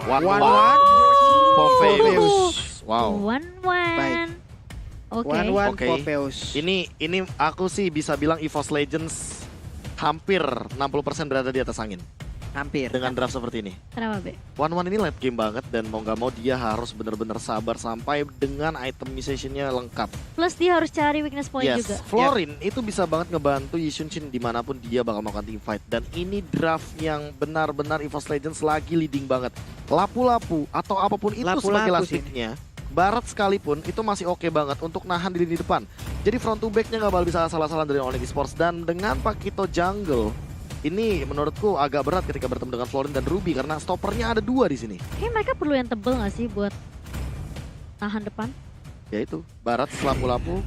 1-1. Popeyes. Wow. 1-1. Oke. 1-1 Oke. Popeyes. Ini aku sih bisa bilang EVOS Legends hampir 60% berada di atas angin Hampir. dengan draft seperti ini. Kenapa, Be? 1-1 ini late game banget dan mau nggak mau dia harus benar-benar sabar sampai dengan itemization-nya lengkap. Plus dia harus cari weakness point Yes, juga. Florin itu bisa banget ngebantu Yishunshin dimanapun dia bakal melakukan team fight. Dan ini draft yang benar-benar EVOS Legends lagi leading banget. Lapu-lapu atau apapun itu sebagai last sih. pick-nya, Barat sekalipun itu masih oke banget untuk nahan di lini depan. Jadi front to back-nya nggak bakal bisa salah-salah dari Onyx Esports. Dan dengan Pakito Jungle, ini menurutku agak berat ketika bertemu dengan Florin dan Ruby karena stoppernya ada 2 di sini. Kayaknya mereka perlu yang tebel nggak sih buat nahan depan? Yaitu Barat lapu-lapu.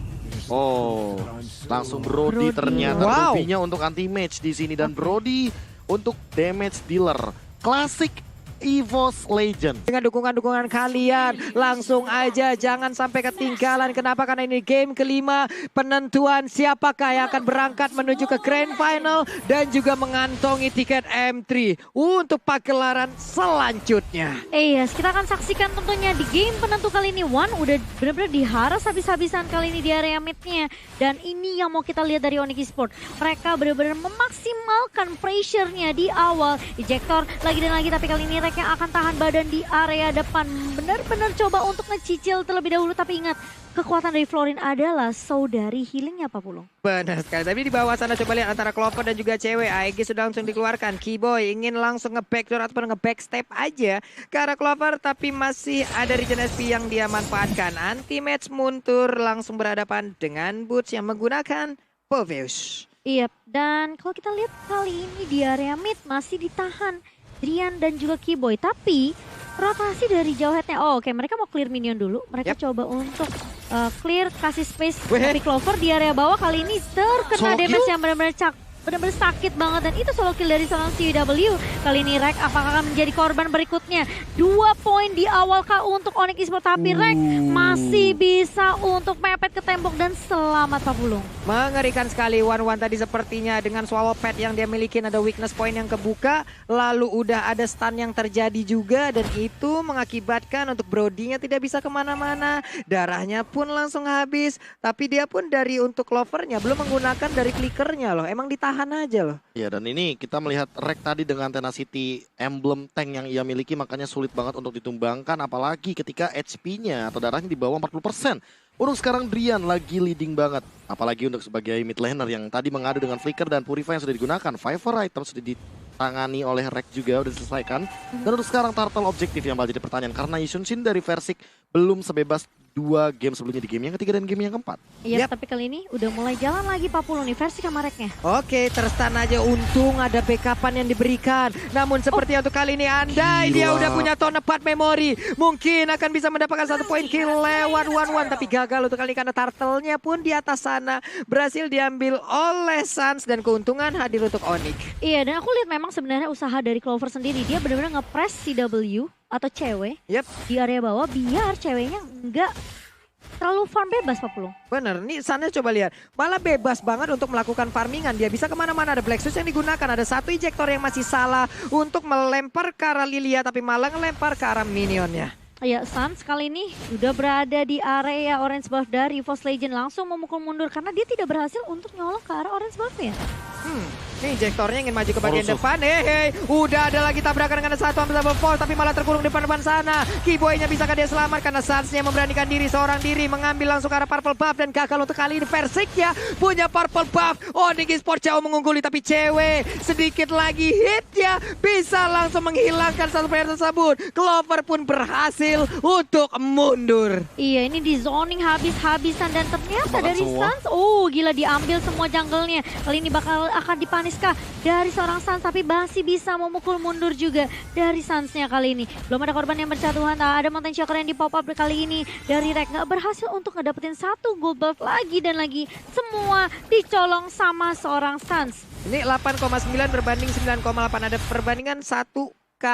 Oh, langsung Brody Brody. ternyata Wow. Ruby-nya untuk anti match di sini dan Brody untuk damage dealer. Klasik EVOS Legend. Dengan dukungan-dukungan kalian, langsung aja jangan sampai ketinggalan. Kenapa? Karena ini game kelima penentuan siapakah yang akan berangkat menuju ke Grand Final dan juga mengantongi tiket M3 untuk pagelaran selanjutnya. Yes, kita akan saksikan tentunya di game penentu kali ini. One udah benar-benar diharas habis-habisan kali ini di area mid-nya. Dan ini yang mau kita lihat dari Onyx Esports. Mereka benar-benar memaksimalkan pressure-nya di awal. Ejector lagi dan lagi, tapi kali ini Rek yang akan tahan badan di area depan. Benar-benar coba untuk ngecicil terlebih dahulu, tapi ingat, kekuatan dari Florin adalah saudari healingnya Pak Pulung. Benar sekali. Tapi di bawah sana coba lihat antara Clover dan juga cewek. AEG sudah langsung dikeluarkan. Keyboy ingin langsung nge-backdoor ataupun nge-backstep aja ke arah Clover. Tapi masih ada Regen SP yang dia manfaatkan. Anti-match mundur langsung berhadapan dengan Boots yang menggunakan Popeyes. Iya, dan kalau kita lihat kali ini di area mid masih ditahan Drian dan juga Keyboy. Tapi rotasi dari jauh headnya, oke, mereka mau clear minion dulu. Mereka coba untuk clear, kasih space dari Clover di area bawah. Kali ini terkena damage yang benar-benar benar-benar sakit banget. Dan itu solo kill dari seorang CW. Kali ini Rek apakah akan menjadi korban berikutnya? 2 poin di awal kah untuk Onyx Esports. Tapi Rek masih bisa untuk mepet ke tembok dan selamat Pak Pulung. Mengerikan sekali 1-1 tadi sepertinya dengan swallow pad yang dia miliki, ada weakness point yang kebuka. Lalu udah ada stun yang terjadi juga dan itu mengakibatkan untuk Brody-nya tidak bisa kemana-mana. Darahnya pun langsung habis. Tapi dia pun dari untuk Clover-nya belum menggunakan dari clickernya loh. Emang ditahan aja loh. Ya, dan ini kita melihat Rek tadi dengan Tenacity emblem tank yang ia miliki, makanya sulit banget untuk ditumbangkan. Apalagi ketika HP-nya atau darahnya di bawah 40%. Untuk sekarang Drian lagi leading banget. Apalagi untuk sebagai mid laner yang tadi mengadu dengan Flicker dan Purify yang sudah digunakan. Fiver item sudah ditangani oleh Rek juga, sudah diselesaikan. Dan untuk sekarang Turtle objektif yang bakal jadi pertanyaan. Karena Yishunshin dari Versik belum sebebas 2 game sebelumnya di game yang ketiga dan game yang keempat. Iya, tapi kali ini udah mulai jalan lagi Pak Pulung nih versi kamarnya. Oke, terstan aja, untung ada backupan yang diberikan. Namun seperti untuk kali ini andai dia udah punya tone part memory, mungkin akan bisa mendapatkan 1 poin kill lewat 1-1. Tapi gagal untuk kali ini karena turtle-nya pun di atas sana berhasil diambil oleh Suns dan keuntungan hadir untuk Onyx. Iya, dan aku lihat memang sebenarnya usaha dari Clover sendiri. Dia benar-benar nge-press CW atau cewek di area bawah biar ceweknya enggak terlalu farm bebas Pak Pulung. Bener, nih sana coba lihat. Malah bebas banget untuk melakukan farmingan. Dia bisa kemana-mana, ada Black Shoes yang digunakan. Ada 1 ejector yang masih salah untuk melempar ke arah Lilia, tapi malah ngelempar ke arah minionnya. Ya, Suns kali ini sudah berada di area orange buff dari EVOS Legend. Langsung memukul mundur karena dia tidak berhasil untuk nyolok ke arah orange buff ya. Nih ejektornya ingin maju ke bagian depan. Udah ada lagi tabrakan dengan 1 ambil double force, tapi malah terkurung di depan sana. Keyboy-nya bisakah dia selamat karena Suns-nya memberanikan diri seorang diri mengambil langsung ke arah purple buff dan gagal untuk kali ini. Versik ya punya purple buff. Onyx Esports jauh mengungguli tapi cewek sedikit lagi hit ya bisa langsung menghilangkan 1 player tersebut. Clover pun berhasil untuk mundur. Iya, ini di zoning habis-habisan dan ternyata dari semua. Suns, gila diambil semua jungle-nya. Kali ini akan dipaniskah dari seorang Suns, tapi masih bisa memukul mundur juga dari Suns-nya kali ini. Belum ada korban yang berjatuhan, ada Mountain Shocker yang di pop up kali ini dari Rek. Nggak berhasil untuk ngedapetin 1 gold buff lagi dan lagi. Semua dicolong sama seorang Suns. Ini 8,9 berbanding 9,8, ada perbandingan 1K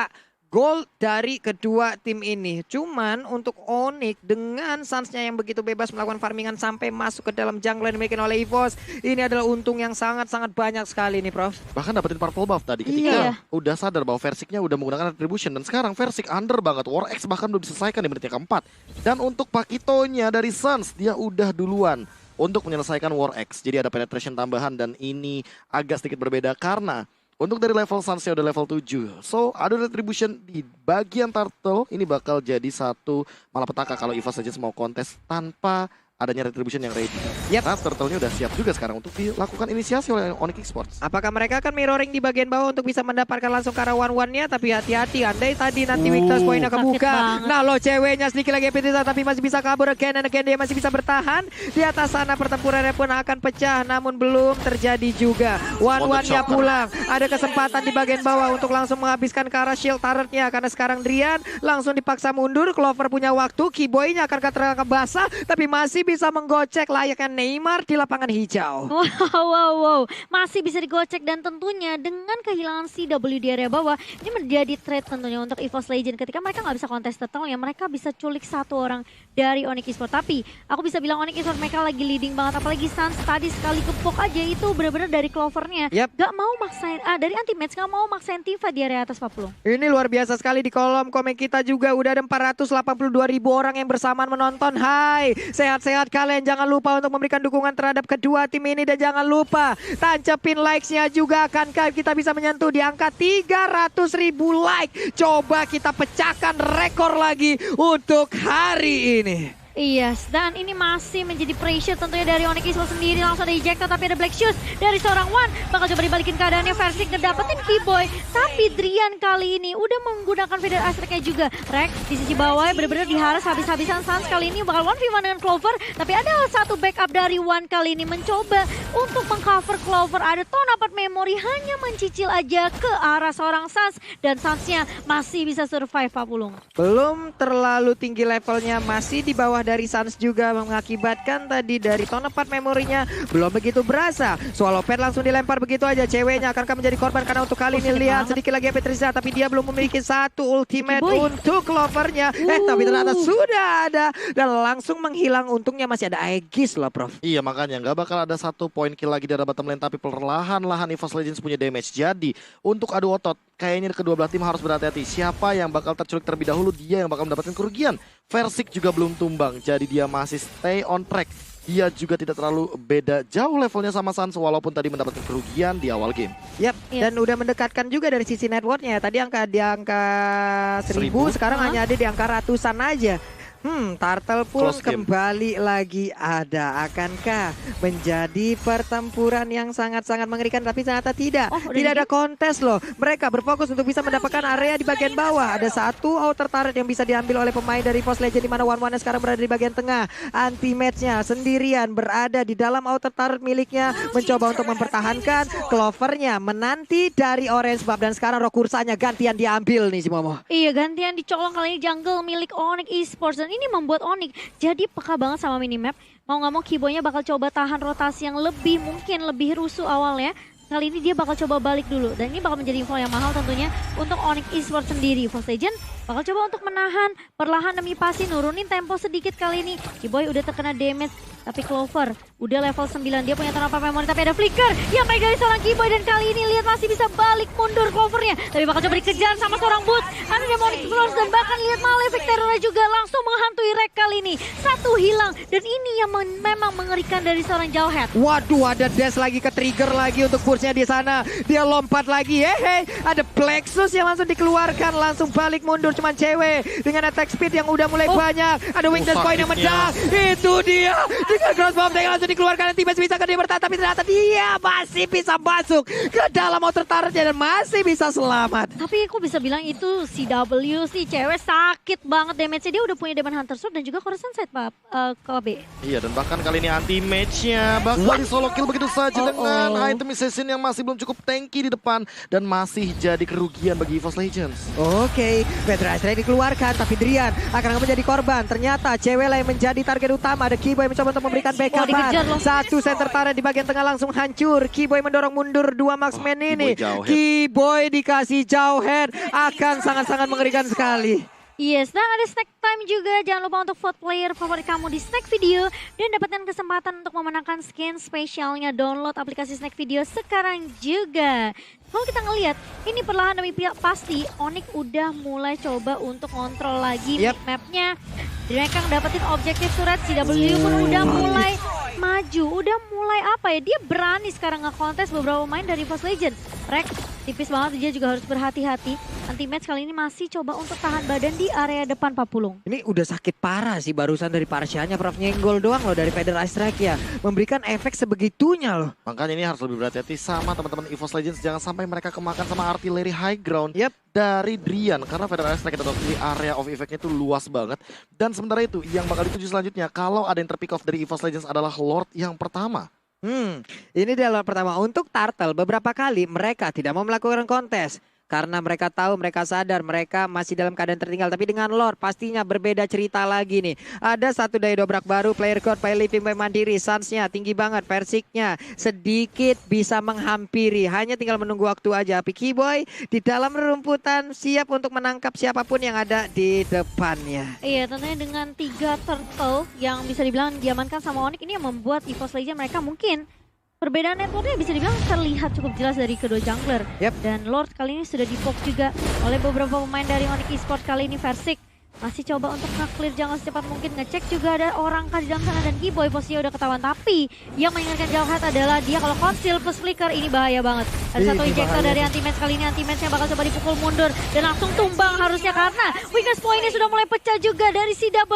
gol dari kedua tim ini. Cuman untuk Onyx dengan Suns-nya yang begitu bebas melakukan farmingan sampai masuk ke dalam jungle yang dimiliki oleh EVOS, ini adalah untung yang sangat-sangat banyak sekali nih, Prof. Bahkan dapetin purple buff tadi ketika udah sadar bahwa Versiknya udah menggunakan retribution. Dan sekarang Versik under banget. War X bahkan belum diselesaikan di menit yang keempat. Dan untuk Pakitonya dari Suns, dia udah duluan untuk menyelesaikan War X. Jadi ada penetration tambahan dan ini agak sedikit berbeda karena untuk dari level Suns-nya udah level 7. So, ada retribution di bagian turtle. Ini bakal jadi satu malapetaka kalau EVOS Legends mau kontes tanpa adanya retribution yang ready. Nah, turtle-nya udah siap juga sekarang untuk dilakukan inisiasi oleh Onyx Esports. Apakah mereka akan mirroring di bagian bawah untuk bisa mendapatkan langsung ke arah one-one-nya? Tapi hati-hati, andai tadi nanti Victor's poinnya kebuka. Nah lo ceweknya sedikit lagi epitisan tapi masih bisa kabur again and again. Dia masih bisa bertahan. Di atas sana pertempurannya pun akan pecah. Namun belum terjadi juga. One-one-nya pulang. Ada kesempatan di bagian bawah untuk langsung menghabiskan ke arah shield turret-nya. Karena sekarang Drian langsung dipaksa mundur. Clover punya waktu. Keyboy-nya akan terangkat basah. Tapi masih bisa menggocek layaknya Neymar di lapangan hijau. Wow. Masih bisa digocek dan tentunya dengan kehilangan CW di area bawah, ini menjadi threat tentunya untuk EVOS Legends. Ketika mereka nggak bisa kontes total ya, mereka bisa culik satu orang dari Onyx Esports. Tapi aku bisa bilang Onyx Esports mereka lagi leading banget. Apalagi Suns tadi sekali kepok aja itu benar-benar dari Clovernya. Gak mau maksain, dari anti-match gak mau maksain Tifa di area atas 40. Ini luar biasa sekali. Di kolom komen kita juga udah ada 482.000 orang yang bersamaan menonton. Hai, sehat-sehat kalian. Jangan lupa untuk memberikan dukungan terhadap kedua tim ini. Dan jangan lupa tancepin likes-nya juga. Akankah kita bisa menyentuh di angka 300.000 like? Coba kita pecahkan rekor lagi untuk hari ini. Yes, dan ini masih menjadi pressure tentunya dari Onyx Esports sendiri. Langsung ada ejector tapi ada Black Shoes dari seorang One. Bakal coba dibalikin keadaannya, Versik ngedapetin Keyboy. Tapi Drian kali ini udah menggunakan feather aspeknya juga. Rex di sisi bawah bener-bener diharas habis-habisan. Suns kali ini bakal 1v1 dengan Clover. Tapi ada satu backup dari One kali ini mencoba untuk mengcover Clover. Ada ton apart memory hanya mencicil aja ke arah seorang Suns. Dan Sunsnya masih bisa survive, Pak Pulung. Belum terlalu tinggi levelnya, masih di bawah dari Suns juga, mengakibatkan tadi dari tone part memorinya belum begitu berasa. Swallow Pad langsung dilempar begitu aja. Ceweknya akankah menjadi korban karena untuk kali ini lihat sedikit lagi Petrisa, tapi dia belum memiliki satu ultimate untuk Clovernya. Tapi ternyata sudah ada dan langsung menghilang. Untungnya masih ada Aegis loh, Prof. Iya, makanya nggak bakal ada satu poin kill lagi dari bottom lane, tapi perlahan-lahan EVOS Legends punya damage. Jadi untuk adu otot kayaknya kedua belah tim harus berhati-hati. Siapa yang bakal terculik terlebih dahulu, dia yang bakal mendapatkan kerugian. Versik juga belum tumbang, jadi dia masih stay on track. Dia juga tidak terlalu beda jauh levelnya sama Suns, walaupun tadi mendapatkan kerugian di awal game. Dan udah mendekatkan juga dari sisi networknya. Tadi di angka 1000, sekarang hanya ada di angka ratusan aja. Turtle pun kembali lagi ada. Akankah menjadi pertempuran yang sangat-sangat mengerikan? Tapi ternyata tidak. Tidak ada kontes loh. Mereka berfokus untuk bisa mendapatkan area di bagian bawah. Ada satu outer turret yang bisa diambil oleh pemain dari EVOS Legends, di mana One-One sekarang berada di bagian tengah. Anti-match-nya sendirian berada di dalam outer turret miliknya, mencoba untuk mempertahankan. Clover-nya menanti dari Orange Buff, dan sekarang Rokursanya gantian diambil nih si Momo. Iya, gantian dicolong kali ini jungle milik Onyx Esports. Dan ini membuat Onyx jadi peka banget sama minimap. Mau nggak mau Keyboy-nya bakal coba tahan rotasi yang mungkin lebih rusuh awalnya. Kali ini dia bakal coba balik dulu. Dan ini bakal menjadi info yang mahal tentunya untuk Onyx Esports sendiri. EVOS Legends bakal coba untuk menahan perlahan demi pasti, nurunin tempo sedikit kali ini. Keyboy udah terkena damage. Tapi Clover udah level 9, dia punya tanpa memory, tapi ada flicker yang baik dari seorang Keyboy. Dan kali ini lihat masih bisa balik mundur Clovernya, tapi bakal coba dikejar sama seorang Boot. Ada Demonic Floors dan bahkan lihat Malefic Terror juga langsung menghantui Rek kali ini. Satu hilang, dan ini yang memang mengerikan dari seorang Jawhead. Waduh, ada dash lagi, ke trigger lagi untuk burstnya di sana. Dia lompat lagi, ada Plexus yang langsung dikeluarkan, langsung balik mundur. Cuman cewek dengan attack speed yang udah mulai banyak. Ada Wing Dance Point yang meledak. Itu dia. Dengan cross bomb yang langsung dikeluarkan, nanti masih bisa dia bertahan, tapi ternyata dia masih bisa masuk ke dalam outer turretnya dan masih bisa selamat. Tapi aku bisa bilang itu CW sih, cewek sakit banget damage-nya. Dia udah punya Demon Hunter Sword dan juga Coruscant Sight, Pak KB. Iya, dan bahkan kali ini anti-match-nya bakal di solo kill begitu saja dengan item assassin yang masih belum cukup tanky di depan dan masih jadi kerugian bagi EVOS Legends. Oke, Petra Astray dikeluarkan, tapi Drian akan menjadi korban. Ternyata cewek lah yang menjadi target utama. Ada Keyboy mencoba untuk memberikan backupan. Satu center turret di bagian tengah langsung hancur. Keyboy mendorong mundur dua marksman ini. Keyboy dikasih Jawhead, akan sangat-sangat mengerikan sekali. Yes, dan ada snack time juga. Jangan lupa untuk vote player favorit kamu di snack video dan dapatkan kesempatan untuk memenangkan skin spesialnya. Download aplikasi snack video sekarang juga. Kalau kita ngelihat, ini perlahan demi pasti Onyx udah mulai coba untuk kontrol lagi map-nya. Mereka dapetin objektif surat, CW pun udah mulai maju, udah mulai apa ya, dia berani sekarang nge-contest beberapa pemain dari Evo's Legend. Rek, tipis banget, dia juga harus berhati-hati. Anti-match kali ini masih coba untuk tahan badan di area depan Papulung. Ini udah sakit parah sih barusan dari Parsianya, Prof, nyenggol doang loh dari Feather Ice Strike ya. Memberikan efek sebegitunya loh. Makanya ini harus lebih berhati-hati sama teman-teman Evo's Legends. Jangan sampai mereka kemakan sama artileri high ground dari Drian. Karena Feather Ice Strike kita tahu area of effect-nya itu luas banget. Dan sementara itu yang bakal dituju selanjutnya, kalau ada yang terpick off dari Evo's Legends adalah Lord yang pertama. Ini dia Lord pertama. Untuk Turtle beberapa kali mereka tidak mau melakukan kontes. Karena mereka tahu, mereka sadar, mereka masih dalam keadaan tertinggal. Tapi dengan Lord pastinya berbeda cerita lagi nih. Ada satu daya dobrak baru, player code, by living, by mandiri. Sunsnya tinggi banget, Versiknya sedikit bisa menghampiri. Hanya tinggal menunggu waktu aja. Picky Boy di dalam rerumputan siap untuk menangkap siapapun yang ada di depannya. Iya, tentunya dengan 3 turtle yang bisa dibilang diamankan sama Onyx, ini yang membuat Evo's Legend mereka mungkin perbedaan networknya bisa dibilang terlihat cukup jelas dari kedua jungler. Dan Lord kali ini sudah di-poke juga oleh beberapa pemain dari Onyx Esports. Kali ini Versik masih coba untuk nge-clear jungle secepat mungkin. Ngecek juga ada orang kah di dalam sana, dan Giboy posisinya udah ketahuan. Tapi yang mengingatkan jauh head adalah dia kalau conceal plus flicker, ini bahaya banget. Ada satu injektor dari anti-match, kali ini anti-matchnya bakal coba dipukul mundur dan langsung tumbang harusnya karena weakness point ini sudah mulai pecah juga dari CW.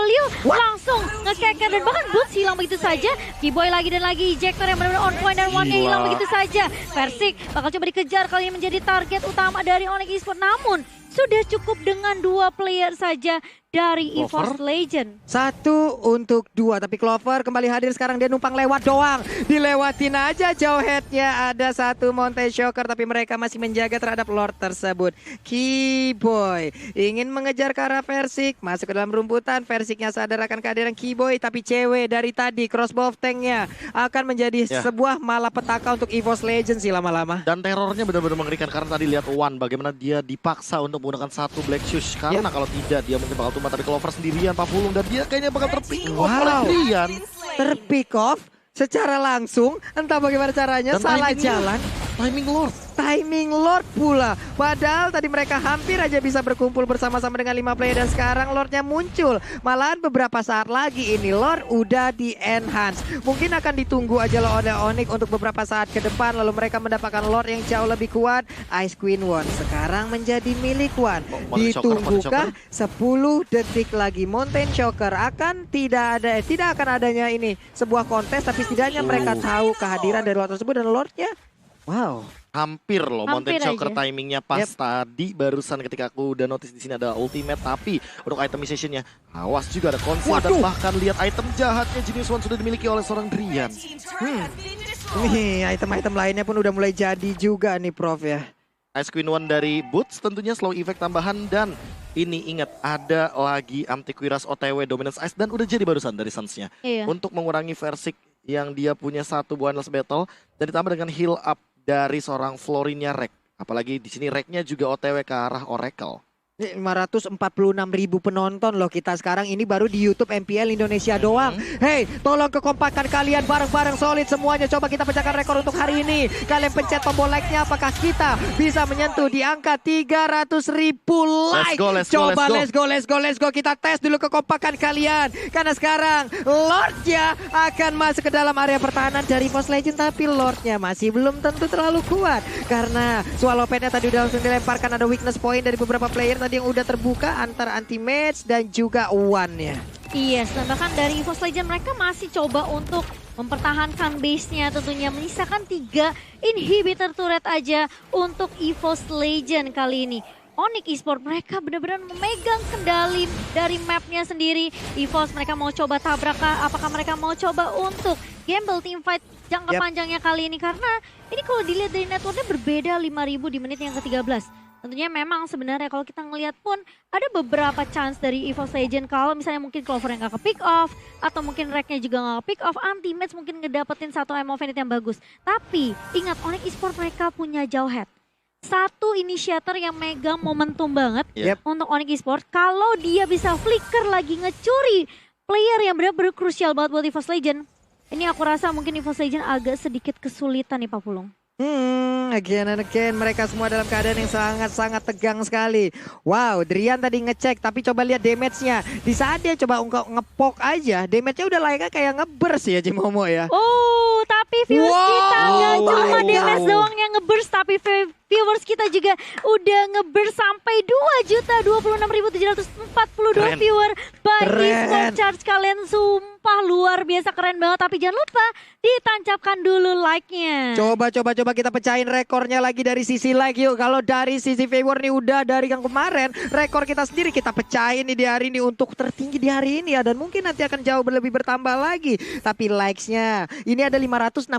Langsung nge-keker dan bahkan Boots hilang begitu saja. Giboy lagi dan lagi injektor yang benar-benar on point dan one-nya hilang begitu saja. Versik bakal coba dikejar, kali ini menjadi target utama dari Onyx Esports. Namun sudah cukup dengan 2 player saja dari Evo's Legend. 1 untuk 2, tapi Clover kembali hadir sekarang, dia numpang lewat doang. Dilewatin aja jauh headnya. Ada satu Monte Shocker, tapi mereka masih menjaga terhadap Lord tersebut. Keyboy ingin mengejar ke arah Versik, masuk ke dalam rumputan. Versiknya sadar akan kehadiran Keyboy, tapi cewek dari tadi crossbow tanknya akan menjadi sebuah malapetaka untuk Evo's Legend sih lama-lama. Dan terornya benar-benar mengerikan karena tadi lihat One bagaimana dia dipaksa untuk menggunakan satu Black Shoes. Karena kalau tidak dia mungkin bakal tumbang, tapi Clover sendirian Papulung dan dia kayaknya bakal terpick off oleh Drian. Terpick off secara langsung, entah bagaimana caranya, dan salah jalan. Timing Lord pula. Padahal tadi mereka hampir aja bisa berkumpul bersama-sama dengan 5 player dan sekarang Lordnya muncul. Malahan beberapa saat lagi ini Lord udah di enhance. Mungkin akan ditunggu aja loh oleh Onyx untuk beberapa saat ke depan, lalu mereka mendapatkan Lord yang jauh lebih kuat. Ice Queen One sekarang menjadi milik One. Ditunggukah 10 detik lagi Mountain Shocker akan tidak akan adanya ini sebuah kontes, tapi setidaknya mereka tahu kehadiran dari Lord tersebut dan Lordnya hampir loh Mountain Shocker aja. timingnya pas tadi barusan ketika aku udah notice di sini ada ultimate, tapi untuk itemizationnya awas juga ada konsol dan bahkan lihat item jahatnya Genius One sudah dimiliki oleh seorang Drian. Nih item-item lainnya pun udah mulai jadi juga nih Prof ya. Ice Queen One dari Boots tentunya slow effect tambahan, dan ini ingat ada lagi Antiquiras OTW Dominance Ice dan udah jadi barusan dari Suns-nya. Untuk mengurangi Versik yang dia punya satu Buanas Battle dan ditambah dengan heal up dari seorang Florinnya Rek. Apalagi di sini Reknya juga OTW ke arah Oracle. 546.000 penonton loh kita sekarang, ini baru di YouTube MPL Indonesia doang. Hey, tolong kekompakan kalian bareng-bareng solid semuanya. Coba kita pecahkan rekor untuk hari ini. Kalian pencet tombol like-nya, apakah kita bisa menyentuh di angka 300.000 like? Coba let's go. Kita tes dulu kekompakan kalian. Karena sekarang Lordnya akan masuk ke dalam area pertahanan dari Evo's Legend, tapi Lordnya masih belum tentu terlalu kuat. Karena Swallow Pad-nya tadi udah langsung dilemparkan, ada weakness point dari beberapa player yang udah terbuka antara anti-match dan juga One-nya. Yes, dan bahkan dari Evo's Legend mereka masih coba untuk mempertahankan base-nya, tentunya menyisakan 3 inhibitor turret aja untuk Evo's Legend kali ini. Onyx Esports mereka benar-benar memegang kendali dari map-nya sendiri. Evo's mereka mau coba tabrak, apakah mereka mau coba untuk gamble teamfight jangka panjangnya kali ini, karena ini kalau dilihat dari networknya berbeda 5.000 di menit yang ke-13. Tentunya memang sebenarnya kalau kita ngelihat pun ada beberapa chance dari Evo's Legend kalau misalnya mungkin Clover yang gak ke-pick off atau mungkin Reknya juga gak ke-pick off, anti-match mungkin ngedapetin satu ammo Fenit yang bagus. Tapi ingat Onyx Esports mereka punya jauh head. satu inisiator yang megang momentum banget Yep. untuk Onyx Esports. Kalau dia bisa flicker lagi ngecuri player yang benar-benar krusial banget buat EVOS Legend. Ini aku rasa mungkin EVOS Legend agak sedikit kesulitan nih Pak Pulung. Again and again mereka semua dalam keadaan yang sangat-sangat tegang sekali. Wow, Drian tadi ngecek tapi coba lihat damage-nya. Di saat dia coba ngepok aja, damage-nya udah layaknya kayak ngeburst ya Cimomo ya. Oh, tapi viewers Wow, kita nggak oh cuma my damage God. doang yang ngeburst, tapi viewers kita juga udah ngeburst sampai 2.026.742 Keren. viewer. By Keren. Esports Charge kalian sumpah luar biasa keren banget. Tapi jangan lupa ditancapkan dulu like-nya. Coba kita pecahin rekornya lagi dari sisi like yuk. Kalau dari sisi viewer nih udah dari yang kemarin, rekor kita sendiri kita pecahin nih di hari ini untuk tertinggi di hari ini ya. Dan mungkin nanti akan jauh lebih bertambah lagi. Tapi likes-nya ini ada 566.000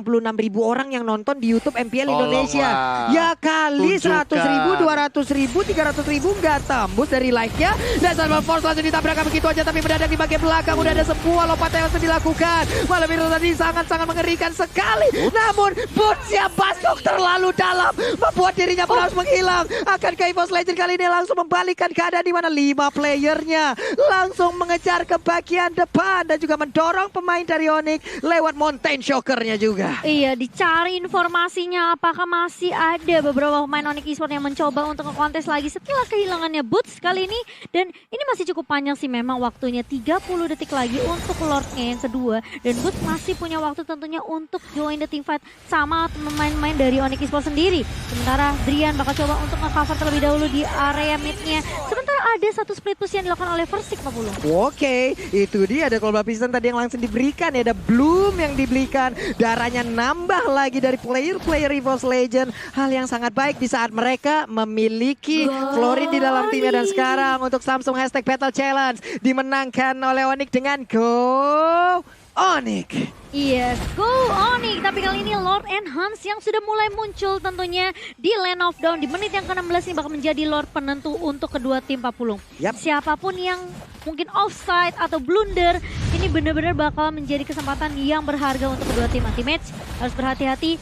orang yang nonton di YouTube MPL Indonesia. Tolonglah. Ya kali Tunjukkan. 100.000, 200.000, 300.000 nggak tembus dari like-nya. Dan Salman Force langsung ditabrakkan begitu aja. Tapi mendadak di bagian belakang udah ada sebuah lompatan yang langsung dilakukan. Malam itu tadi sangat-sangat mengerikan sekali. Namun Boots-nya masuk terlalu dalam, membuat dirinya pun harus menghilang. Akankah EVOS Legend kali ini langsung membalikkan keadaan di mana 5 playernya langsung mengejar ke bagian depan dan juga mendorong pemain dari Onyx lewat Mountain Shocker-nya juga. Iya, dicari informasinya apakah masih ada beberapa pemain Onyx Esports yang mencoba untuk ngekontes lagi setelah kehilangannya Boots kali ini. Dan ini masih cukup panjang sih memang waktunya, 30 detik lagi untuk Lord-nya yang kedua. Dan Boots masih punya waktu tentunya untuk join the team fight sama pemain-pemain dari Onyx Esports sendiri. Sementara Drian bakal coba untuk nge-cover terlebih dahulu di area mid-nya. Sementara ada satu split push yang dilakukan oleh Versik, Pak Pulung. Oke, itu dia ada Global Piston tadi yang langsung diberikan ya, ada Bloom yang diberikan, darahnya nambah lagi dari player-player EVOS Legend. Hal yang sangat baik di saat mereka memiliki Florin di dalam timnya. Dan sekarang untuk Samsung Hashtag Battle Challenge dimenangkan oleh Onyx dengan Go Onyx. Yes, go Onyx. Tapi kali ini Lord and Hans yang sudah mulai muncul tentunya di Lane of Dawn. Di menit yang ke-16 ini bakal menjadi Lord penentu untuk kedua tim Pak Pulung. Yap. Siapapun yang mungkin offside atau blunder, ini benar-benar bakal menjadi kesempatan yang berharga untuk kedua tim anti-match. Harus berhati-hati.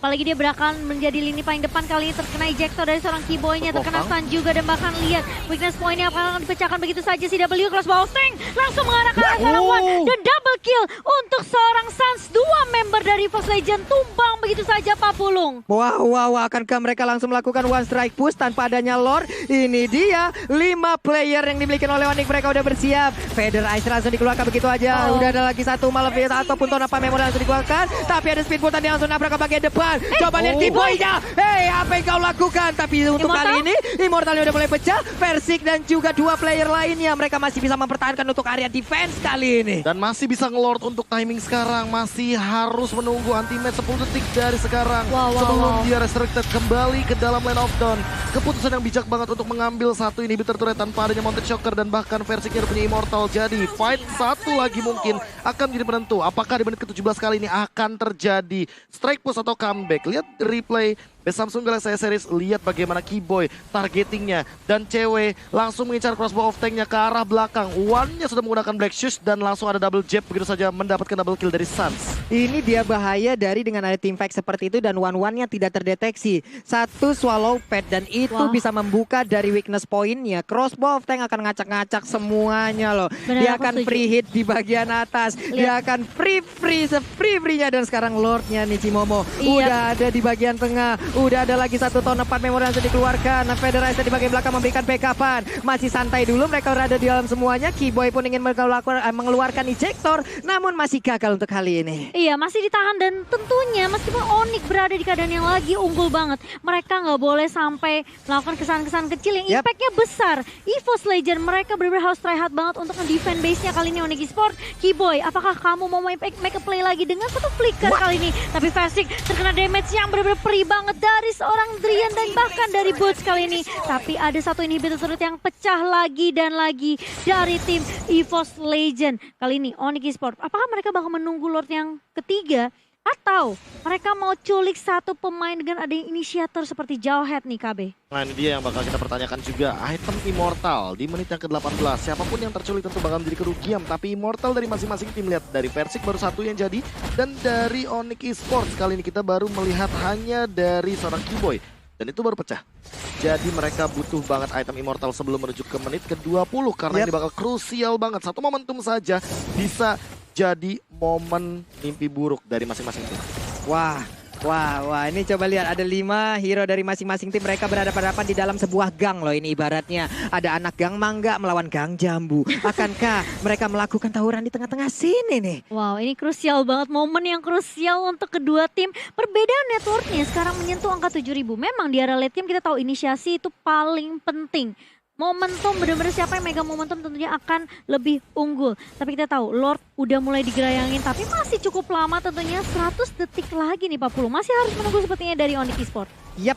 Apalagi dia berakan menjadi lini paling depan, kali ini terkena ejector dari seorang keyboynya, terkena stun juga, dan bahkan lihat weakness point-nya akan dipecahkan begitu saja. CW cross bawah tank langsung mengarah ke arah seorang Wan dan double kill untuk seorang Sans. Dua member dari EVOS Legend tumbang begitu saja Pak Pulung. Wow, akankah mereka langsung melakukan one strike push tanpa adanya Lord? Ini dia 5 player yang dimiliki oleh Onyx, mereka udah bersiap. Feather Ice langsung dikeluarkan begitu aja. Udah ada lagi satu malam ataupun Tonapa Memory langsung dikeluarkan. Tapi ada speedboat tadi langsung nabrak ke bagian depan. Coba lihat Keyboy-nya. Hei, apa yang kau lakukan? Tapi untuk kali ini Immortalnya udah mulai pecah. Versik dan juga 2 player lainnya, mereka masih bisa mempertahankan untuk area defense kali ini. Dan masih bisa ngelord untuk timing sekarang. Masih harus menunggu anti-match 10 detik dari sekarang. Sebelum dia resurrected kembali ke dalam Lane of Dawn. Keputusan yang bijak banget untuk mengambil satu inhibitor turret tanpa adanya Mountain Shocker. Dan bahkan Versiknya punya Immortal. Jadi fight satu lagi mungkin akan menjadi penentu. Apakah di menit ke-17 kali ini akan terjadi strike push atau comeback? Lihat replay Samsung Galaxy S Series, lihat bagaimana Keyboy targetingnya, dan cewek langsung mengincar crossbow of tanknya ke arah belakang. One-nya sudah menggunakan Black Shoes dan langsung ada double jab begitu saja mendapatkan double kill dari Sans. Ini dia bahaya dari dengan ada team fight seperti itu dan one-one-nya tidak terdeteksi. Satu swallow pad dan itu bisa membuka dari weakness point-nya. Crossbow of tank akan ngacak-ngacak semuanya loh. Dia akan free hit di bagian atas. Dia akan free-nya dan sekarang Lord-nya nih Cimomo. Udah ada di bagian tengah. Udah ada lagi satu tahun 4 memori yang sudah dikeluarkan. Federizer di bagian belakang memberikan backupan. Masih santai dulu, mereka berada di dalam semuanya. Keyboy pun ingin mengeluarkan ejector, namun masih gagal untuk kali ini. Iya, masih ditahan dan tentunya meskipun Onyx berada di keadaan yang lagi unggul banget, mereka nggak boleh sampai melakukan kesan-kesan kecil yang impactnya besar. EVOS Legend mereka benar-benar harus try hard banget untuk nge-defend base-nya kali ini Onyx Esports. Keyboy, apakah kamu mau make a play lagi dengan satu flicker kali ini? Tapi Versik terkena damage yang benar-benar perih banget dari seorang Drian dan bahkan dari Boots kali ini. Tapi ada satu inhibitor turret yang pecah lagi dan lagi dari tim EVOS Legend. Kali ini Onyx Esports, apakah mereka bakal menunggu Lord yang ketiga? Atau mereka mau culik satu pemain dengan ada inisiator seperti Jawhead nih KB? Nah ini dia yang bakal kita pertanyakan juga. Item Immortal di menit yang ke-18. Siapapun yang terculik tentu bakal menjadi kerugian. Tapi Immortal dari masing-masing tim, lihat dari Versik baru satu yang jadi. Dan dari Onyx Esports kali ini kita baru melihat hanya dari seorang Keyboy. Dan itu baru pecah. Jadi mereka butuh banget item immortal sebelum menuju ke menit ke-20. Karena ini bakal krusial banget. Satu momentum saja bisa jadi momen mimpi buruk dari masing-masing tim. Wah, ini coba lihat ada 5 hero dari masing-masing tim, mereka berhadapan-hadapan di dalam sebuah gang loh ini ibaratnya. Ada anak gang mangga melawan gang jambu. Akankah mereka melakukan tawuran di tengah-tengah sini nih? Wow, ini krusial banget, momen yang krusial untuk kedua tim. Perbedaan networknya sekarang menyentuh angka 7.000. Memang di area late game kita tahu inisiasi itu paling penting. Momentum, benar-benar siapa yang megang momentum tentunya akan lebih unggul. Tapi kita tahu Lord udah mulai digerayangin, tapi masih cukup lama tentunya 100 detik lagi nih Pak Pulung. Masih harus menunggu sepertinya dari Onyx Esports. Yap.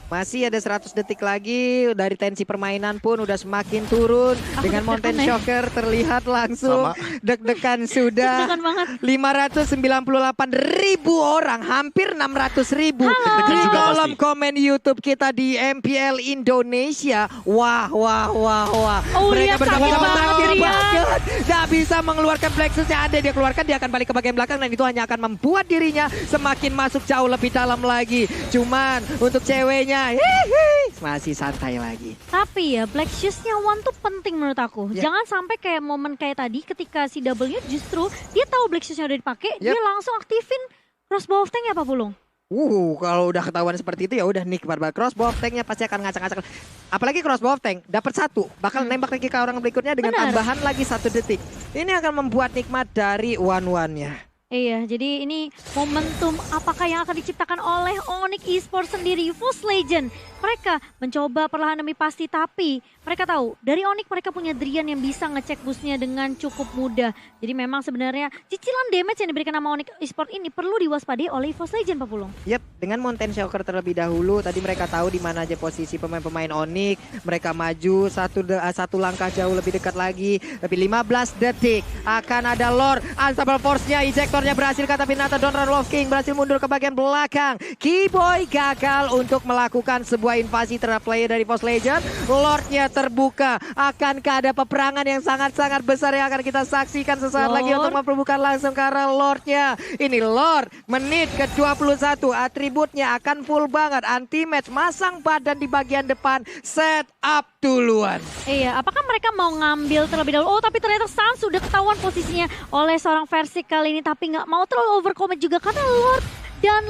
Masih ada 100 detik lagi, dari tensi permainan pun udah semakin turun. Dengan Mountain Shocker terlihat langsung deg-degan sudah. Deg-degan banget. 598.000 orang, hampir 600.000 di kolom komen YouTube kita di MPL Indonesia. Wah. Oh, mereka bersama-sama terakhir Rian. banget. Gak bisa mengeluarkan Plexus yang ada dia keluarkan, dia akan balik ke bagian belakang dan itu hanya akan membuat dirinya semakin masuk jauh lebih dalam lagi. Cuman untuk ceweknya masih santai lagi. Tapi ya Black Shoes-nya One tuh penting menurut aku. Ya. Jangan sampai kayak momen kayak tadi ketika si W justru dia tahu Black Shoes-nya udah dipakai, dia langsung aktifin crossbow of tank ya Pak Pulung. Kalau udah ketahuan seperti itu ya udah nikmat banget. Crossbow of tanknya pasti akan ngacak-ngacak. Apalagi crossbow of tank dapat 1, bakal nembak lagi ke orang berikutnya dengan tambahan lagi 1 detik. Ini akan membuat nikmat dari one-one-nya. Iya, jadi ini momentum apakah yang akan diciptakan oleh Onyx Esports sendiri, EVOS Legend. Mereka mencoba perlahan demi pasti, tapi mereka tahu dari Onyx mereka punya Drian yang bisa ngecek boostnya dengan cukup mudah. Jadi memang sebenarnya cicilan damage yang diberikan nama Onyx Esports ini perlu diwaspadai oleh EVOS Legend, Pak Pulung. Yap, dengan Mountain Shocker terlebih dahulu, tadi mereka tahu di mana aja posisi pemain-pemain Onyx. Mereka maju satu langkah jauh lebih dekat lagi. Tapi 15 detik akan ada Lord. Unstoppable Force-nya, ejectornya berhasil kata Pinata. Donran Wolf King berhasil mundur ke bagian belakang. Keyboy gagal untuk melakukan sebuah invasi terhadap player dari EVOS Legend. Lordnya terbuka. Akankah ada peperangan yang sangat-sangat besar yang akan kita saksikan sesaat lagi untuk memperebutkan langsung ke arah Lordnya. Ini Lord menit ke-21. Atributnya akan full banget. Anti-match, masang badan di bagian depan. Set up duluan. Iya, apakah mereka mau ngambil terlebih dahulu? Oh, tapi ternyata Sans sudah ketahuan posisinya oleh seorang versi kali ini. Tapi nggak mau terlalu overcommit juga karena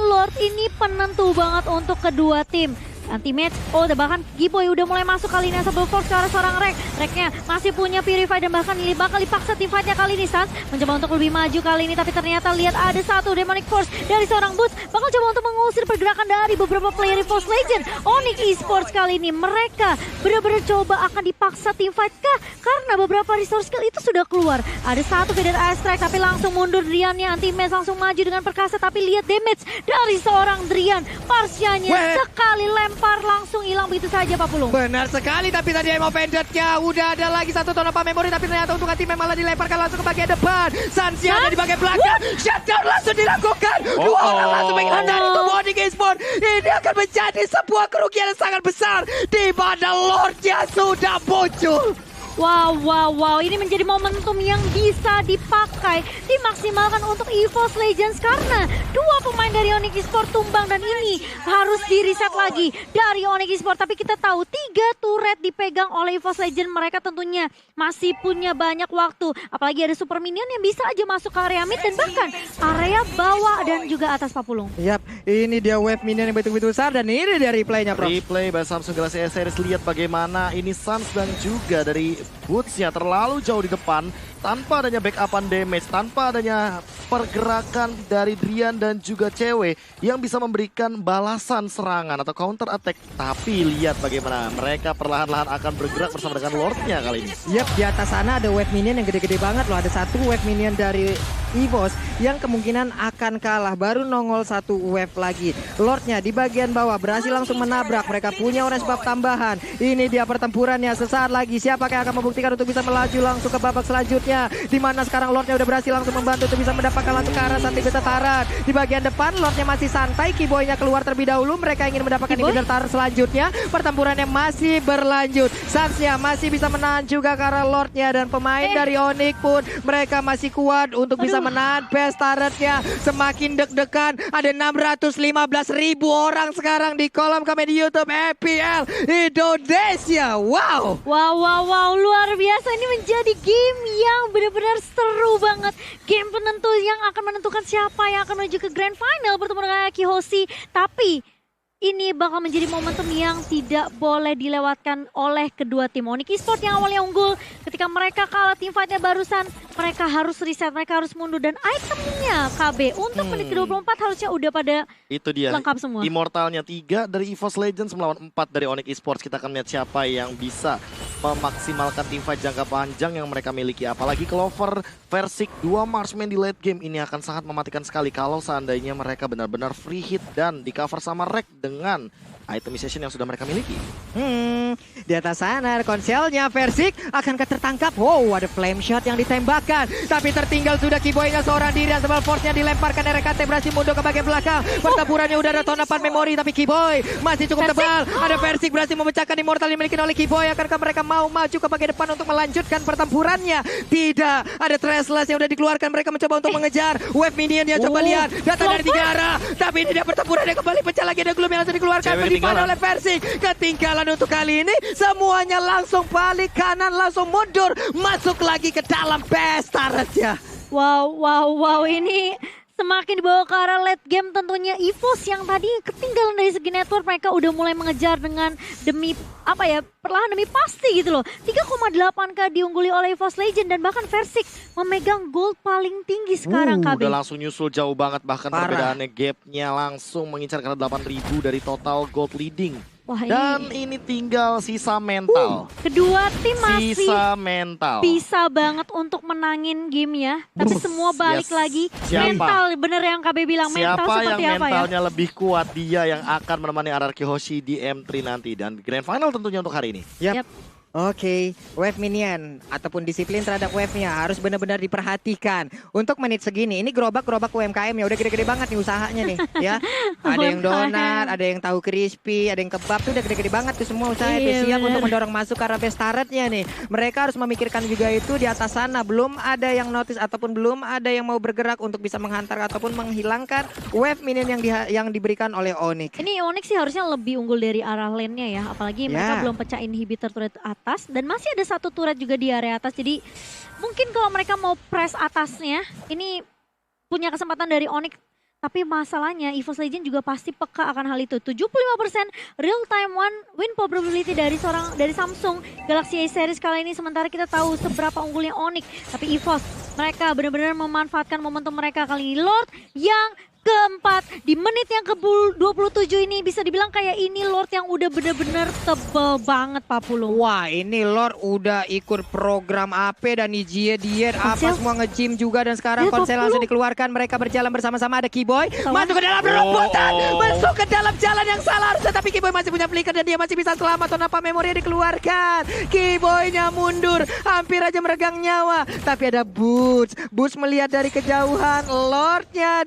Lord ini penentu banget untuk kedua tim. Anti-match, bahkan Giboy udah mulai masuk kali ini Unstoppable Force ke arah seorang Reknya masih punya Purify dan bahkan ini bakal dipaksa tim fight-nya kali ini. Sans mencoba untuk lebih maju kali ini, tapi ternyata lihat ada satu Demonic Force dari seorang Boots bakal coba untuk mengusir pergerakan dari beberapa player EVOS Legend. Onyx Esports kali ini mereka benar-benar coba akan dipaksa tim fight kah? Karena beberapa resource skill itu sudah keluar. Ada satu Feather Astrike tapi langsung mundur Driannya, anti-match langsung maju dengan perkasa, tapi lihat damage dari seorang Drian. Parsianya sekali lempar langsung hilang begitu saja Pak Pulung. Benar sekali, tapi tadi Emo Vendetnya udah ada lagi satu Tonopah Memory, tapi ternyata untuk anti malah dilemparkan langsung ke bagian depan. Sansia ada di bagian belakang. Shutdown langsung dilakukan. Dua orang langsung menghilang dari tubuh Onyx Esports. Ini akan menjadi sebuah kerugian yang sangat besar di mana Lordnya sudah muncul. Wow, ini menjadi momentum yang bisa dipakai, dimaksimalkan untuk EVOS Legends karena dua pemain dari Onyx Esports tumbang dan ini harus di-reset lagi dari Onyx Esports. Tapi kita tahu 3 turret dipegang oleh EVOS Legends, mereka tentunya masih punya banyak waktu. Apalagi ada super minion yang bisa aja masuk ke area mid dan bahkan area bawah dan juga atas Pak Pulung. Yap, ini dia wave minion yang betul-betul besar dan ini dia replaynya, Prof. Replay by Samsung Galaxy S Series, lihat bagaimana ini Sans dan juga dari Boots-nya terlalu jauh di depan tanpa adanya backupan damage, tanpa adanya pergerakan dari Drian dan juga cewek yang bisa memberikan balasan serangan atau counter attack. Tapi lihat bagaimana mereka perlahan-lahan akan bergerak bersama dengan Lordnya kali ini. Yap, di atas sana ada wave minion yang gede-gede banget loh. Ada satu wave minion dari EVOS yang kemungkinan akan kalah. Baru nongol satu wave lagi. Lordnya di bagian bawah berhasil langsung menabrak. Mereka punya orange buff tambahan. Ini dia pertempurannya sesaat lagi. Siapakah yang akan membuktikan untuk bisa melaju langsung ke babak selanjutnya. Di mana sekarang Lordnya udah berhasil langsung membantu untuk bisa mendapatkan langsung ke arah Santi Besetaran. Di bagian depan Lordnya masih santai, Kiboy-nya keluar terlebih dahulu. Mereka ingin mendapatkan inhibitor Tar selanjutnya. Pertempurannya masih berlanjut. Sansnya masih bisa menahan juga karena Lordnya dan pemain dari Onyx pun mereka masih kuat untuk bisa menahan best turretnya. Semakin deg-degan, ada 615.000 orang sekarang di kolom komen di YouTube FPL Indonesia. Wow. Wow, luar biasa. Ini menjadi game yang benar-benar seru banget. Game penentu yang akan menentukan siapa yang akan menuju ke Grand Final bertemu dengan Kihoshi. Tapi ini bakal menjadi momentum yang tidak boleh dilewatkan oleh kedua tim. Onyx Esports yang awalnya unggul, ketika mereka kalah tim fight-nya barusan, mereka harus reset, mereka harus mundur. Dan itemnya KB untuk menit ke-24 harusnya udah pada itu dia lengkap semua. Immortalnya 3 dari EVOS Legends melawan 4 dari Onyx Esports. Kita akan lihat siapa yang bisa memaksimalkan teamfight jangka panjang yang mereka miliki. Apalagi Clover, Versik, 2 marksman di late game ini akan sangat mematikan sekali kalau seandainya mereka benar-benar free hit dan di cover sama Rek dengan itemization yang sudah mereka miliki. Di atas sana konselnya Versik akan tertangkap. Wow, ada flame shot yang ditembakkan. Tapi tertinggal sudah Kiboy-nya seorang diri dan sebal force-nya dilemparkan. RKT berhasil mundur ke bagian belakang. Pertempurannya udah ada tonapan memori tapi Kiboy masih cukup tebal. Ada Versik berhasil memecahkan immortal yang dimiliki oleh Kiboy. Akankah mereka mau maju ke bagian depan untuk melanjutkan pertempurannya? Tidak. Ada Trestless yang udah dikeluarkan. Mereka mencoba untuk mengejar wave minion yang coba lihat. Datang dari 3 arah. Tapi tidak pertempurannya kembali pecah lagi. Ada Gloom yang langsung dikeluarkan. Dipanah oleh Versik. Ketinggalan untuk kali ini. Semuanya langsung balik kanan, langsung mundur, masuk lagi ke dalam best turret-nya. Wow, ini semakin dibawa ke arah late game tentunya. EVOS yang tadi ketinggalan dari segi network, mereka udah mulai mengejar dengan perlahan demi pasti gitu loh. 3,8k diungguli oleh EVOS Legend dan bahkan Versik memegang gold paling tinggi sekarang KB. Udah langsung nyusul jauh banget, bahkan perbedaannya gapnya langsung mengincar karena 8.000 dari total gold leading. Wah, dan ini tinggal sisa mental. Kedua tim masih sisa mental. Bisa banget untuk menangin gamenya. Tapi semua balik lagi. Mental, bener yang KB bilang. Mental siapa seperti yang apa mentalnya lebih kuat, dia yang akan menemani RRQ Hoshi di M3 nanti. Dan Grand Final tentunya untuk hari ini. Yap. Oke, wave minion ataupun disiplin terhadap wave-nya harus benar-benar diperhatikan. Untuk menit segini, ini gerobak UMKM ya udah gede-gede banget nih usahanya nih ya. Ada yang donat, ada yang tahu crispy, ada yang kebab tuh udah gede-gede banget tuh semua usaha itu siap untuk mendorong masuk ke arah best turret-nya nih. Mereka harus memikirkan juga itu di atas sana. Belum ada yang notice ataupun belum ada yang mau bergerak untuk bisa menghantar ataupun menghilangkan wave minion yang diberikan oleh Onyx. Ini Onyx sih harusnya lebih unggul dari arah lane-nya ya. Apalagi mereka belum pecah inhibitor turret atas dan masih ada satu turret juga di area atas. Jadi mungkin kalau mereka mau press atasnya ini punya kesempatan dari Onyx. Tapi masalahnya EVOS Legend juga pasti peka akan hal itu. 75% real time win probability dari Samsung Galaxy A series kali ini, sementara kita tahu seberapa unggulnya Onyx. Tapi EVOS mereka benar-benar memanfaatkan momentum mereka kali ini. Lord yang keempat di menit yang ke-27 ini bisa dibilang kayak ini Lord yang udah bener-bener tebel banget Pak Pulung. Wah, ini Lord udah ikut program AP dan diet apa semua nge-gym juga dan sekarang konsel langsung dikeluarkan. Mereka berjalan bersama-sama, ada Kiboy masuk ke dalam rebutan, masuk ke dalam jalan yang salah harusnya, tapi Kiboy masih punya flicker dan dia masih bisa selamat. Tonapa memori dikeluarkan, Kiboy-nya mundur, hampir aja meregang nyawa, tapi ada Boots melihat dari kejauhan, Lordnya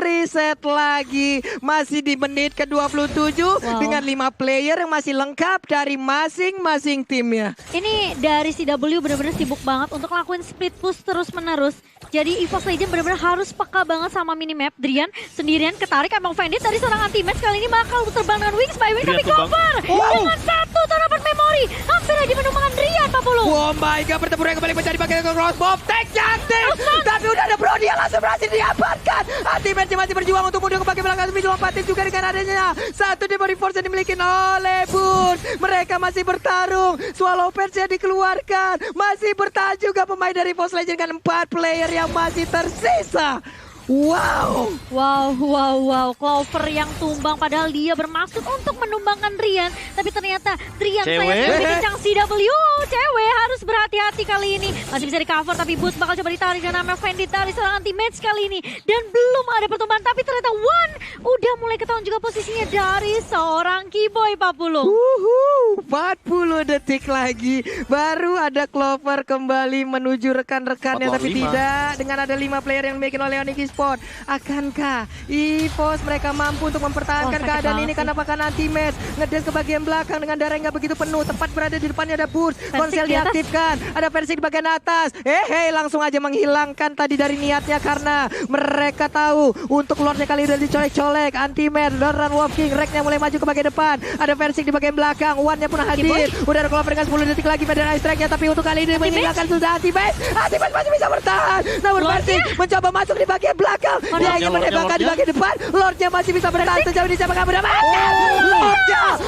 reset lagi. Masih di menit ke-27 dengan 5 player yang masih lengkap dari masing-masing timnya. Ini dari CW benar-benar sibuk banget untuk ngelakuin split push terus-menerus. Jadi EVOS Legend benar-benar harus peka banget sama minimap. Drian sendirian ketarik emang Vandit dari seorang anti-match. Kali ini bakal terbang dengan Wings by Wings tapi cover dengan satu tonapan memori. Hampir aja menumbangkan Drian Pak Pulung. Oh my god, pertempuran kembali menjadi bagian crossbow. Tag-nya aktif. Tapi udah ada Brody yang langsung berhasil diamankan. Anti-match masih berjuang untuk mundur ke bagian belakang. Tapi dilompatin juga dengan adanya satu Demory Force yang dimiliki oleh Boots. Mereka masih bertarung. Swallow Patch-nya dikeluarkan. Masih bertahan juga pemain dari EVOS Legend dengan 4 player yang masih tersisa. Wow. Wow. Clover yang tumbang padahal dia bermaksud untuk menumbangkan Drian. Tapi ternyata Drian Cewek. player lebih kencang CW. Cewek harus berhati-hati kali ini. Masih bisa di cover tapi Boots bakal coba ditarik dengan namanya Fendi dari seorang anti-match kali ini. Dan belum ada pertumbuhan tapi ternyata One udah mulai ketahuan juga posisinya dari seorang Keyboy Papulung. 40 detik lagi. Baru ada Clover kembali menuju rekan-rekannya. 4 lawan Tapi 5. tidak. Dengan ada 5 player yang dimiliki oleh Onyx Esports. Akankah EVOS mereka mampu untuk mempertahankan sakit keadaan banget ini? sih. Karena bahkan anti-match. Ngedes ke bagian belakang dengan darah yang gak begitu penuh. Tepat berada di depannya ada Burst. Konsel di atas. diaktifkan. Ada versi di bagian atas. Langsung aja menghilangkan tadi dari niatnya. Karena mereka tahu untuk Lordnya kali udah dicolek-colek. Anti-match. Doran Wolf King. Reknya mulai maju ke bagian depan. Ada versi di bagian belakang. One-nya pun hadir. Udah ada Clover dengan 10 detik lagi. Feder Ice Strike-nya. Tapi untuk kali ini menghilangkan sudah anti-match. Anti-match masih bisa bertahan. Namun versi mencoba masuk di bagian belakang. Dia ingin menembakkan di bagian depan. Lordnya masih bisa bertahan sejauh ini. Siapa kamu mendapatkan?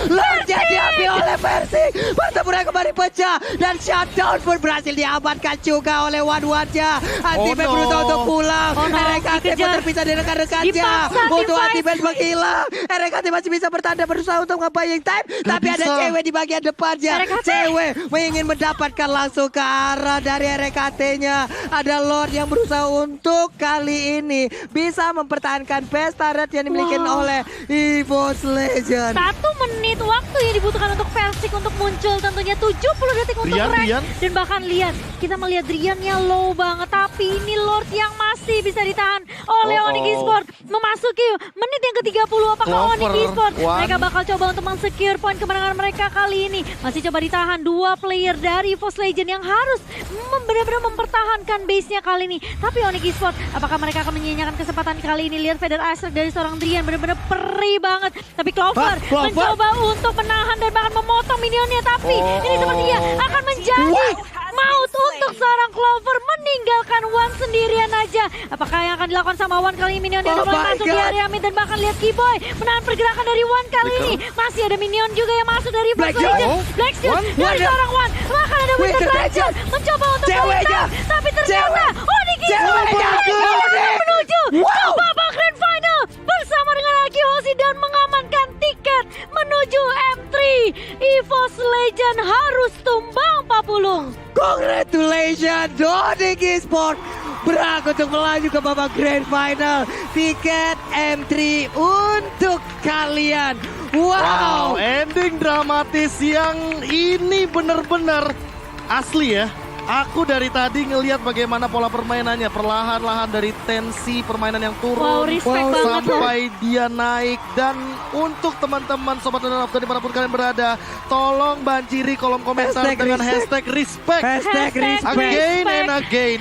Lordnya diambil oleh versi. Pertempuran kembali pecah. Dan shutdown pun berhasil diamankan juga oleh One-One-nya. Anti-match Oh, no. berusaha untuk pulang. Oh, no. RKT pun Dikejar. terpisah dari rekan-rekannya. Dipaksa, Untuk Team anti-match menghilang. RKT masih bisa bertanda berusaha untuk nge-buying time. Tapi ada bisa. cewek di bagian depannya. RKT. Cewek ingin mendapatkan langsung ke arah dari RKT-nya. Ada Lord yang berusaha untuk kali ini bisa mempertahankan best turret yang dimiliki Wow. oleh EVOS Legend. 1 menit waktu yang dibutuhkan untuk Versik untuk muncul, tentunya 70 detik untuk Drian, rank. Drian. Dan bahkan lihat, kita melihat Driannya low banget, tapi ini Lord yang masih bisa ditahan oleh Oh, Onyx oh. Esports. Memasuki menit yang ke-30, apakah Clover, Onyx Esports One. mereka bakal coba untuk mensecure poin kemenangan mereka kali ini. Masih coba ditahan 2 player dari EVOS Legend yang harus benar-benar mempertahankan base-nya kali ini. Tapi Onyx Esports, apakah mereka akan menyia-nyiakan kesempatan kali ini? Lihat Feder Ice Strike dari seorang Drian benar-benar perih banget. Tapi Clover Clover. mencoba untuk menahan dan bahkan memotong minionnya. Tapi ini sepertinya akan menjadi maut untuk seorang Clover meninggalkan One sendirian aja. Apakah yang akan dilakukan sama One kali ini? Minionnya Oh udah mulai my masuk di God. area mid dan bahkan lihat Keyboy menahan pergerakan dari One kali Flicker. ini. Masih ada minion juga yang masuk dari Black Black Legend. Shield. Black Shield One. dari One. seorang One. Bahkan ada Winter Winter Ranger mencoba untuk Ceweknya. melintas. Tapi ternyata Onyx Ceweknya. menuju Wow. ke babak grand final bersama dengan Aki Hoshi dan mengamankan tiket menuju M3. EVOS Legend harus tumbang Papulung. Congratulations, Onyx Esports berhak untuk melaju ke babak grand final. Tiket M3 untuk kalian. Wow. Ending dramatis yang ini benar-benar asli ya. Aku dari tadi ngelihat bagaimana pola permainannya, perlahan-lahan dari tensi permainan yang turun Wow, respect banget loh. sampai dia naik. Dan untuk teman-teman sobat dan After dimanapun kalian berada, tolong banjiri kolom komentar Hashtag dengan respect. hashtag respect Hashtag Hashtag respect. again respect. and again.